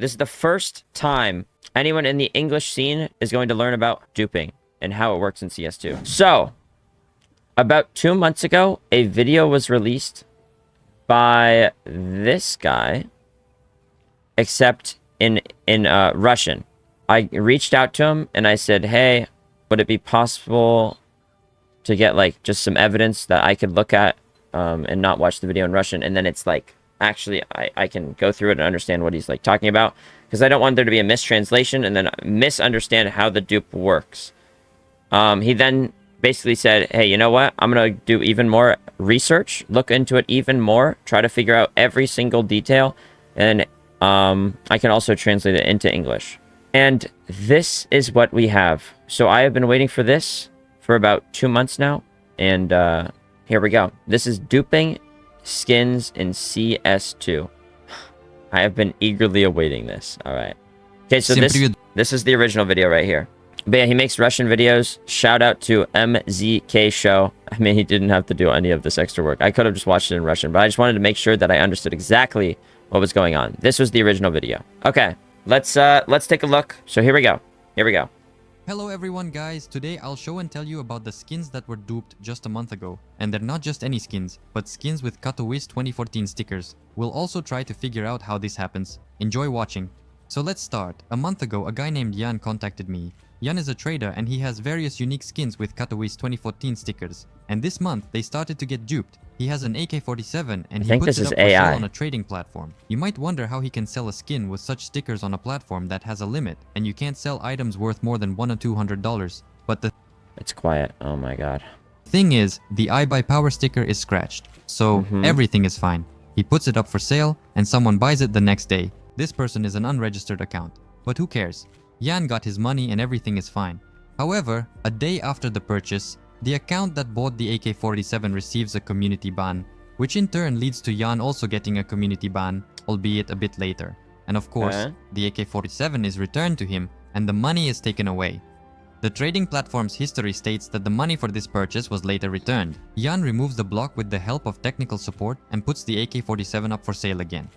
This is the first time anyone in the English scene is going to learn about duping and how it works in CS2. So, about 2 months ago, a video was released by this guy, except in Russian. I reached out to him and I said, hey, would it be possible to get like just some evidence that I could look at and not watch the video in Russian? And then it's like, actually, I can go through it and understand what he's like talking about, because I don't want there to be a mistranslation and then misunderstand how the dupe works. He then basically said, hey, you know what? I'm going to do even more research, look into it even more, try to figure out every single detail, and I can also translate it into English. And this is what we have. So I have been waiting for this for about 2 months now, and here we go. This is duping skins in CS2. I have been eagerly awaiting this. All right. Okay, so this is the original video right here. But yeah, he makes Russian videos. Shout out to MZK Show. I mean, he didn't have to do any of this extra work. I could have just watched it in Russian, but I just wanted to make sure that I understood exactly what was going on. This was the original video. Okay, let's take a look. So here we go. Here we go. Hello everyone guys, today I'll show and tell you about the skins that were duped just a month ago. And they're not just any skins, but skins with Katowice 2014 stickers. We'll also try to figure out how this happens. Enjoy watching. So let's start. A month ago, a guy named Jan contacted me. Jan is a trader and he has various unique skins with Katowice 2014 stickers. And this month, they started to get duped. He has an AK-47 and he puts it up for sale on a trading platform. You might wonder how he can sell a skin with such stickers on a platform that has a limit and you can't sell items worth more than $100 or $200. But the It's quiet. Oh my god. thing is, the I Buy Power sticker is scratched. So everything is fine. He puts it up for sale and someone buys it the next day. This person is an unregistered account. But who cares? Jan got his money and everything is fine. However, a day after the purchase, the account that bought the AK-47 receives a community ban, which in turn leads to Jan also getting a community ban, albeit a bit later. And of course, the AK-47 is returned to him and the money is taken away. The trading platform's history states that the money for this purchase was later returned. Jan removes the block with the help of technical support and puts the AK-47 up for sale again.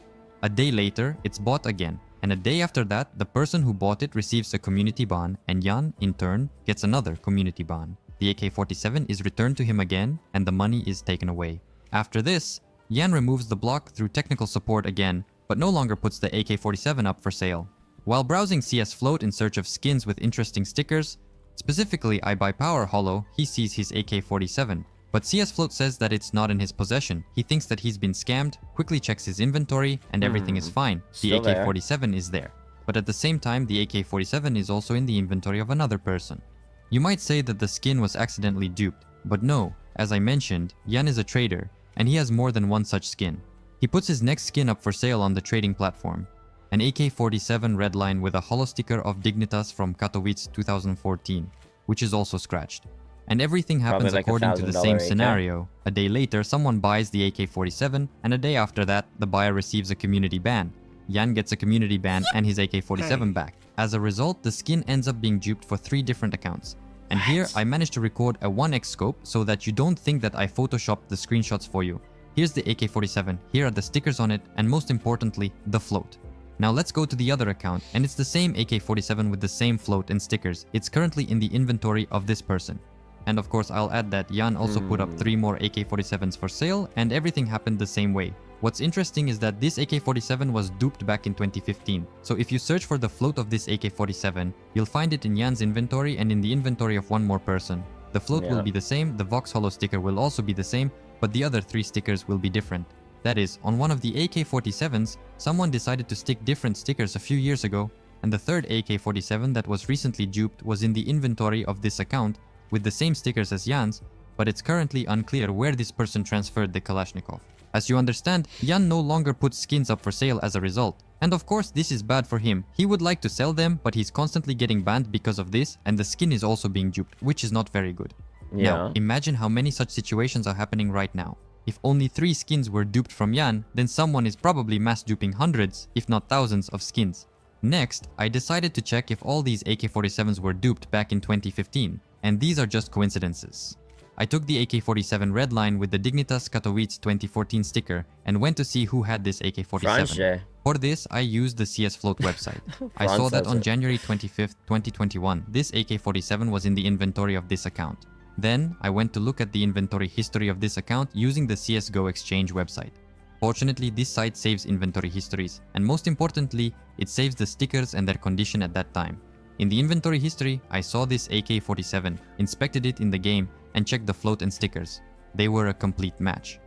A day later, it's bought again. And a day after that, the person who bought it receives a community ban and Jan, in turn, gets another community ban. The AK-47 is returned to him again and the money is taken away. After this, Jan removes the block through technical support again, but no longer puts the AK-47 up for sale. While browsing CS Float in search of skins with interesting stickers, specifically I Buy Power Holo, he sees his AK-47. But CS Float says that it's not in his possession. He thinks that he's been scammed, quickly checks his inventory, and everything is fine. The AK-47 is there. But at the same time, the AK-47 is also in the inventory of another person. You might say that the skin was accidentally duped, but no. As I mentioned, Jan is a trader, and he has more than one such skin. He puts his next skin up for sale on the trading platform. An AK-47 redline with a holo sticker of Dignitas from Katowice 2014, which is also scratched. And everything happens like according to the same scenario. A day later, someone buys the AK-47, and a day after that, the buyer receives a community ban. Jan gets a community ban and his AK-47 back. As a result, the skin ends up being duped for 3 different accounts. And here, I managed to record a 1x scope so that you don't think that I photoshopped the screenshots for you. Here's the AK-47, here are the stickers on it, and most importantly, the float. Now let's go to the other account, and it's the same AK-47 with the same float and stickers. It's currently in the inventory of this person. And of course, I'll add that Jan also put up 3 more AK-47s for sale, and everything happened the same way. What's interesting is that this AK-47 was duped back in 2015. So if you search for the float of this AK-47, you'll find it in Jan's inventory and in the inventory of one more person. The float will be the same, the Vox Holo sticker will also be the same, but the other 3 stickers will be different. That is, on one of the AK-47s, someone decided to stick different stickers a few years ago, and the third AK-47 that was recently duped was in the inventory of this account, with the same stickers as Jan's, but it's currently unclear where this person transferred the Kalashnikov. As you understand, Jan no longer puts skins up for sale as a result. And of course, this is bad for him. He would like to sell them, but he's constantly getting banned because of this, and the skin is also being duped, which is not very good. Now, imagine how many such situations are happening right now. If only 3 skins were duped from Jan, then someone is probably mass duping hundreds, if not thousands of skins. Next, I decided to check if all these AK-47s were duped back in 2015. And these are just coincidences. I took the AK-47 red line with the Dignitas Katowice 2014 sticker and went to see who had this AK-47. For this, I used the CS Float website. I saw that on January 25th, 2021, this AK-47 was in the inventory of this account. Then, I went to look at the inventory history of this account using the CSGO Exchange website. Fortunately, this site saves inventory histories, and most importantly, it saves the stickers and their condition at that time. In the inventory history, I saw this AK-47, inspected it in the game, and checked the float and stickers. They were a complete match.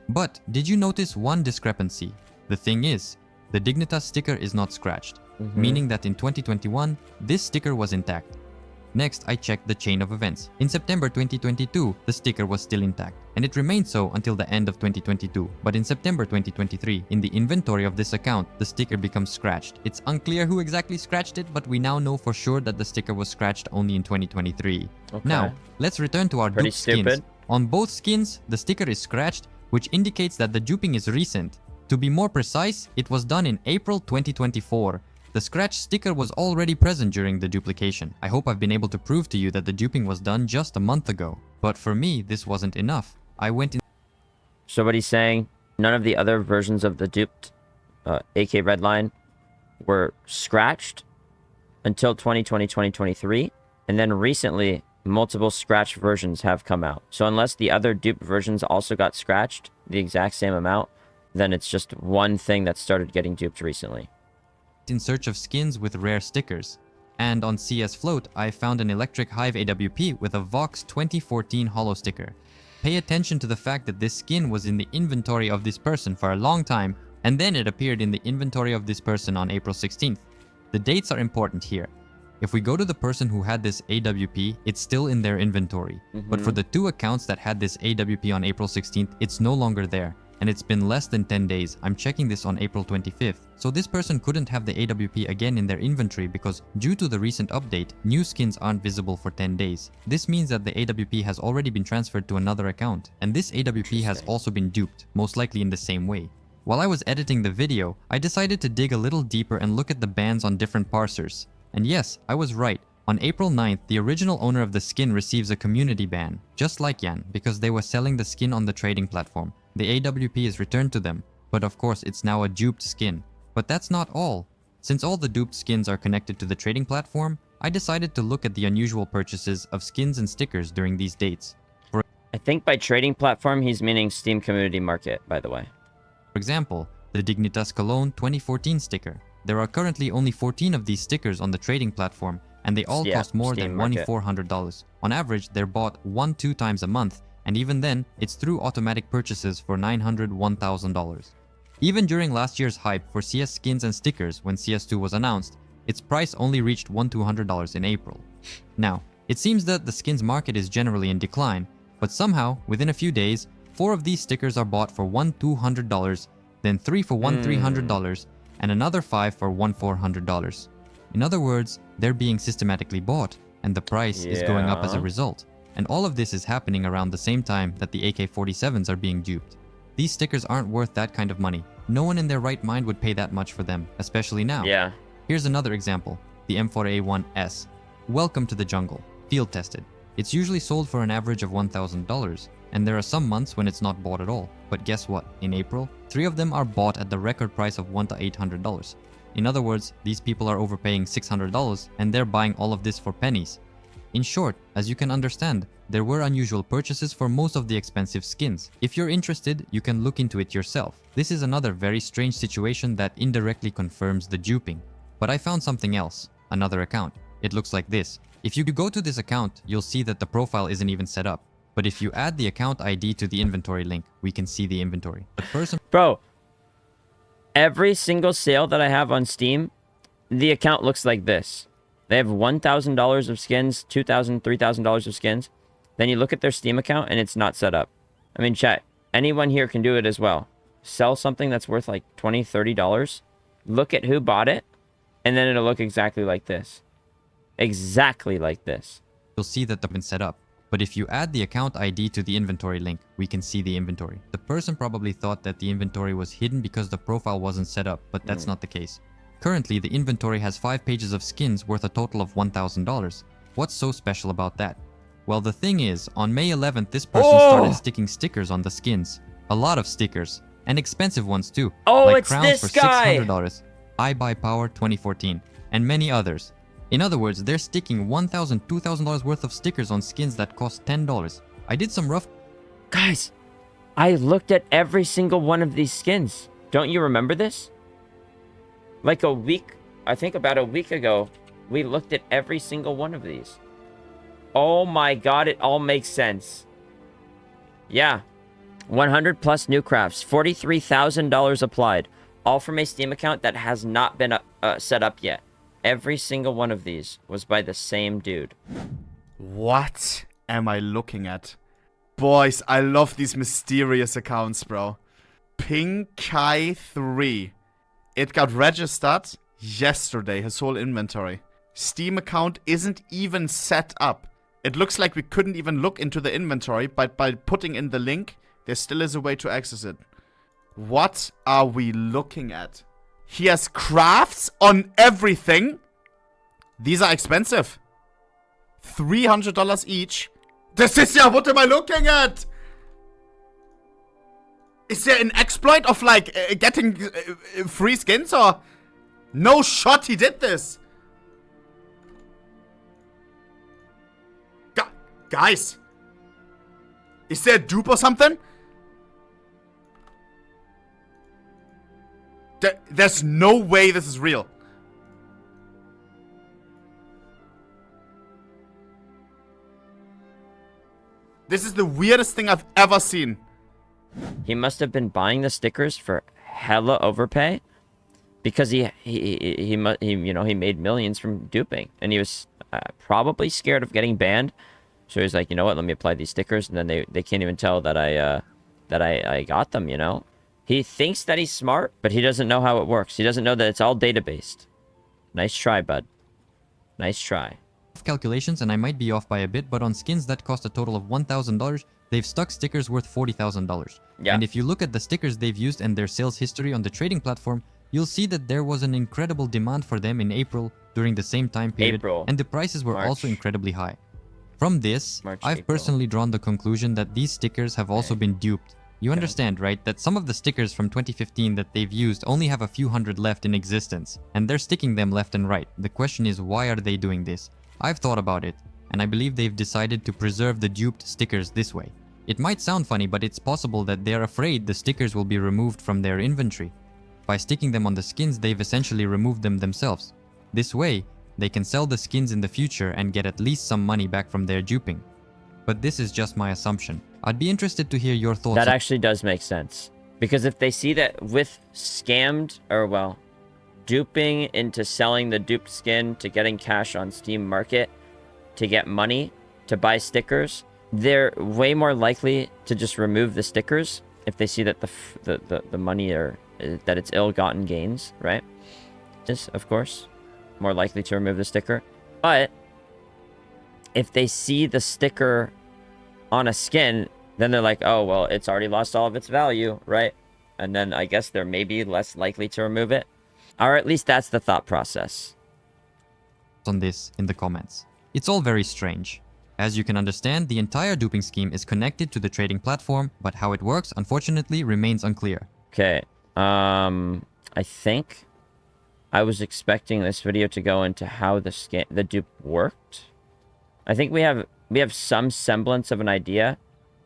But, did you notice one discrepancy? The thing is, the Dignitas sticker is not scratched, meaning that in 2021, this sticker was intact. Next, I checked the chain of events. In September 2022, the sticker was still intact, and it remained so until the end of 2022. But in September 2023, in the inventory of this account, the sticker becomes scratched. It's unclear who exactly scratched it, but we now know for sure that the sticker was scratched only in 2023. Okay. Now, let's return to our dupe skins. On both skins, the sticker is scratched, which indicates that the duping is recent. To be more precise, it was done in April 2024. The scratch sticker was already present during the duplication. I hope I've been able to prove to you that the duping was done just a month ago. But for me, this wasn't enough. I went in... So what he's saying, none of the other versions of the duped AK Redline were scratched until 2020-2023. And then recently, multiple scratched versions have come out. So unless the other duped versions also got scratched the exact same amount, then it's just one thing that started getting duped recently. In search of skins with rare stickers. And on CS Float, I found an Electric Hive AWP with a Vox 2014 holo sticker. Pay attention to the fact that this skin was in the inventory of this person for a long time, and then it appeared in the inventory of this person on April 16th. The dates are important here. If we go to the person who had this AWP, it's still in their inventory. But for the two accounts that had this AWP on April 16th, it's no longer there. And it's been less than 10 days. I'm checking this on April 25th. So this person couldn't have the AWP again in their inventory because due to the recent update, new skins aren't visible for 10 days. This means that the AWP has already been transferred to another account. And this AWP has also been duped, most likely in the same way. While I was editing the video, I decided to dig a little deeper and look at the bans on different parsers. And yes, I was right. On April 9th, the original owner of the skin receives a community ban, just like Jan, because they were selling the skin on the trading platform. The AWP is returned to them, but of course it's now a duped skin. But that's not all. Since all the duped skins are connected to the trading platform, I decided to look at the unusual purchases of skins and stickers during these dates. I think by trading platform, he's meaning Steam Community Market, by the way. For example, the Dignitas Cologne 2014 sticker. There are currently only 14 of these stickers on the trading platform, and they all cost more than $2,400. On average, they're bought 1-2 times a month, and even then, it's through automatic purchases for $900-$1,000. Even during last year's hype for CS skins and stickers when CS2 was announced, its price only reached $100-$200 in April. Now, it seems that the skins market is generally in decline, but somehow, within a few days, 4 of these stickers are bought for $1,200, then 3 for $1,300, and another 5 for $1,400. In other words, they're being systematically bought, and the price is going up as a result. And all of this is happening around the same time that the AK-47s are being duped. These stickers aren't worth that kind of money. No one in their right mind would pay that much for them, especially now. Yeah. Here's another example, the M4A1S. Welcome to the jungle, field tested. It's usually sold for an average of $1,000, and there are some months when it's not bought at all. But guess what? In April, 3 of them are bought at the record price of $100 to $800. In other words, these people are overpaying $600 and they're buying all of this for pennies. In short, as you can understand, there were unusual purchases for most of the expensive skins. If you're interested, you can look into it yourself. This is another very strange situation that indirectly confirms the duping. But I found something else, another account. It looks like this. If you go to this account, you'll see that the profile isn't even set up. But if you add the account ID to the inventory link, we can see the inventory. The person... Bro, every single sale that I have on Steam, the account looks like this. They have $1,000 of skins, $2,000, $3,000 of skins. Then you look at their Steam account and it's not set up. I mean, chat, anyone here can do it as well. Sell something that's worth like $20, $30. Look at who bought it, and then it'll look exactly like this. Exactly like this. You'll see that they've been set up. But if you add the account ID to the inventory link, we can see the inventory. The person probably thought that the inventory was hidden because the profile wasn't set up, but that's not the case. Currently, the inventory has 5 pages of skins worth a total of $1,000. What's so special about that? Well, the thing is, on May 11th, this person started sticking stickers on the skins. A lot of stickers. And expensive ones too. Oh, like it's crowns this for guy! $600, I Buy Power 2014, and many others. In other words, they're sticking $1,000, $2,000 worth of stickers on skins that cost $10. I did some rough... Guys, I looked at every single one of these skins. Don't you remember this? Like a week, I think about a week ago, we looked at every single one of these. Oh my god, it all makes sense. Yeah. 100 plus new crafts, $43,000 applied, all from a Steam account that has not been set up yet. Every single one of these was by the same dude. What am I looking at? Boys, I love these mysterious accounts, bro. Pinkai3. It got registered yesterday, his whole inventory. Steam account isn't even set up. It looks like we couldn't even look into the inventory, but by putting in the link, there still is a way to access it. What are we looking at? He has crafts on everything. These are expensive. $300 each. This is, yeah, what am I looking at? Is there an exploit of, like, getting free skins, or? No shot he did this. Guys. Is there a dupe or something? There's no way this is real. This is the weirdest thing I've ever seen. He must have been buying the stickers for hella overpay, because he made millions from duping, and he was probably scared of getting banned. So he's like, you know what? Let me apply these stickers, and then they can't even tell that I got them. You know, he thinks that he's smart, but he doesn't know how it works. He doesn't know that it's all data based. Nice try, bud. Nice try. Calculations, and I might be off by a bit, but on skins that cost a total of $1,000, they've stuck stickers worth $40,000. Yeah. And if you look at the stickers they've used and their sales history on the trading platform, you'll see that there was an incredible demand for them in April during the same time period, and the prices were also incredibly high. From this, I've personally drawn the conclusion that these stickers have also been duped. You understand, right, that some of the stickers from 2015 that they've used only have a few hundred left in existence, and they're sticking them left and right. The question is, why are they doing this? I've thought about it, and I believe they've decided to preserve the duped stickers this way. It might sound funny, but it's possible that they're afraid the stickers will be removed from their inventory. By sticking them on the skins, they've essentially removed them themselves. This way, they can sell the skins in the future and get at least some money back from their duping. But this is just my assumption. I'd be interested to hear your thoughts. That actually does make sense. Because if they see that with scammed, or well, duping into selling the duped skin to getting cash on Steam Market to get money to buy stickers, they're way more likely to just remove the stickers if they see that the money or that it's ill-gotten gains, right? Is, of course, more likely to remove the sticker. But if they see the sticker on a skin, then they're like, oh, well, it's already lost all of its value, right? And then I guess they're maybe less likely to remove it. Or at least that's the thought process. On this in the comments. It's all very strange. As you can understand, the entire duping scheme is connected to the trading platform, but how it works, unfortunately, remains unclear. Okay, I think I was expecting this video to go into how the dupe worked. I think we have some semblance of an idea,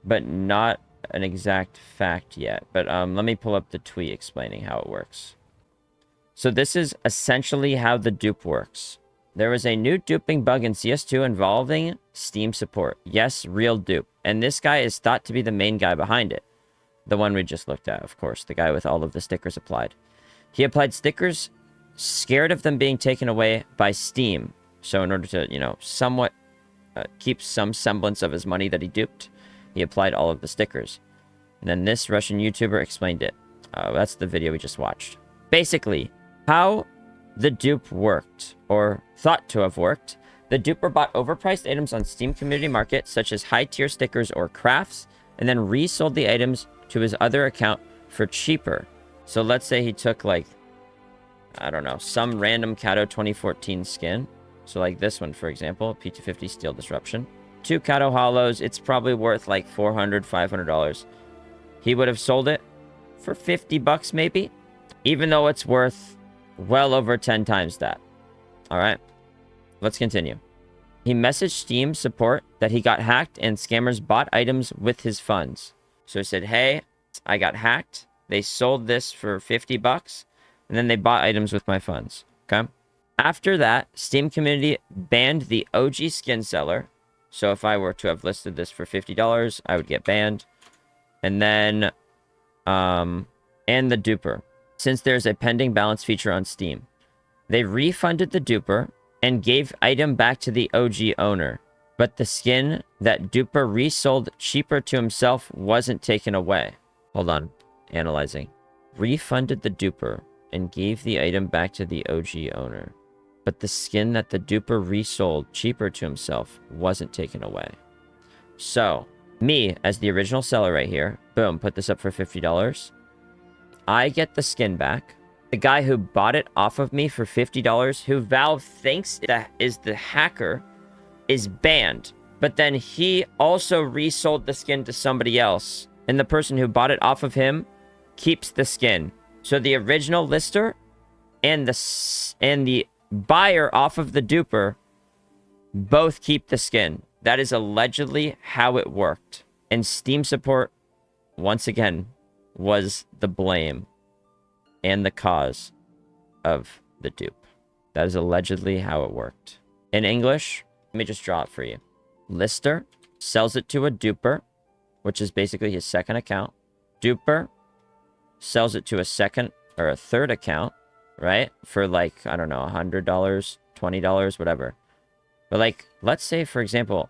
but not an exact fact yet. But let me pull up the tweet explaining how it works. So this is essentially how the dupe works. There was a new duping bug in CS2 involving Steam support. Yes, real dupe. And this guy is thought to be the main guy behind it. The one we just looked at, of course. The guy with all of the stickers applied. He applied stickers scared of them being taken away by Steam. So in order to, you know, somewhat keep some semblance of his money that he duped, he applied all of the stickers. And then this Russian YouTuber explained it. That's the video we just watched. Basically, how the dupe worked, or thought to have worked. The duper bought overpriced items on Steam Community Market, such as high-tier stickers or crafts, and then resold the items to his other account for cheaper. So let's say he took, like, I don't know, some random Kato 2014 skin. So like this one, for example, P250 Steel Disruption. 2 Kato Hollows, it's probably worth like $400, $500. He would have sold it for 50 bucks maybe, even though it's worth well over 10 times that. All right, let's continue. He messaged Steam support that he got hacked and scammers bought items with his funds. So he said, hey, I got hacked. They sold this for 50 bucks and then they bought items with my funds. Okay. After that, Steam community banned the OG skin seller. So if I were to have listed this for $50, I would get banned. And then, and the duper, since there's a pending balance feature on Steam. They refunded the duper and gave item back to the OG owner. But the skin that duper resold cheaper to himself wasn't taken away. Hold on. Analyzing. Refunded the duper and gave the item back to the OG owner. But the skin that the duper resold cheaper to himself wasn't taken away. So, me, as the original seller right here, boom, put this up for $50. I get the skin back. The guy who bought it off of me for $50, who Valve thinks that is the hacker, is banned. But then he also resold the skin to somebody else. And the person who bought it off of him keeps the skin. So the original lister and the buyer off of the duper both keep the skin. That is allegedly how it worked. And Steam support, once again, was the blame and the cause of the dupe. That is allegedly how it worked. In English, let me just draw it for you. Lister sells it to a duper, which is basically his second account. Duper sells it to a second or a third account, right? For like, I don't know, $100, $20, whatever. But like, let's say, for example,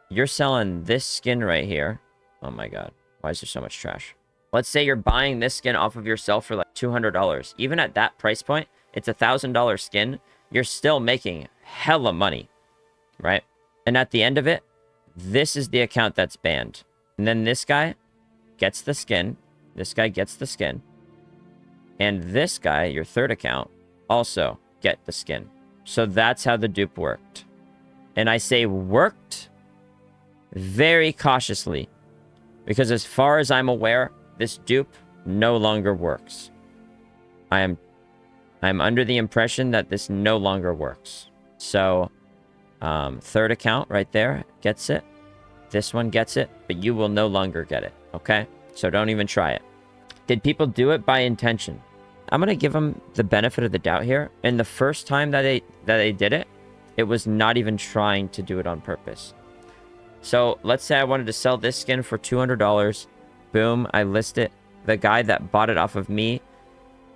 you're selling this skin right here. Oh my God. Why is there so much trash? Let's say you're buying this skin off of yourself for like $200. Even at that price point, it's a $1,000 skin. You're still making hella money, right? And at the end of it, this is the account that's banned. And then this guy gets the skin. This guy gets the skin. And this guy, your third account, also get the skin. So that's how the dupe worked. And I say worked very cautiously. Because as far as I'm aware, this dupe no longer works. I'm under the impression that this no longer works. So, third account right there gets it. This one gets it, but you will no longer get it, okay? So don't even try it. Did people do it by intention? I'm going to give them the benefit of the doubt here. And the first time that they did it, it was not even trying to do it on purpose. So let's say I wanted to sell this skin for $200. Boom, I list it. The guy that bought it off of me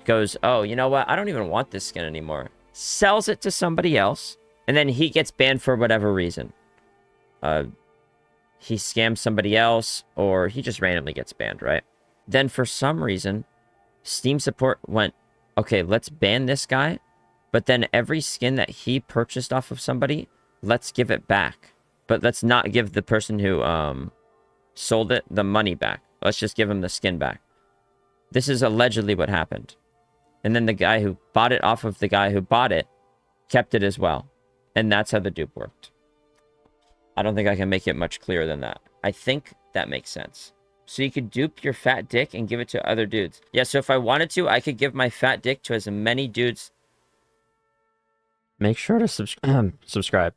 goes, oh, you know what? I don't even want this skin anymore. Sells it to somebody else. And then he gets banned for whatever reason. He scams somebody else, or he just randomly gets banned, right? Then for some reason, Steam support went, okay, let's ban this guy. But then every skin that he purchased off of somebody, let's give it back. But let's not give the person who sold it the money back. Let's just give him the skin back. This is allegedly what happened. And then the guy who bought it off of the guy who bought it kept it as well. And that's how the dupe worked. I don't think I can make it much clearer than that. I think that makes sense. So you could dupe your fat dick and give it to other dudes. Yeah, so if I wanted to, I could give my fat dick to as many dudes. Make sure to subscribe.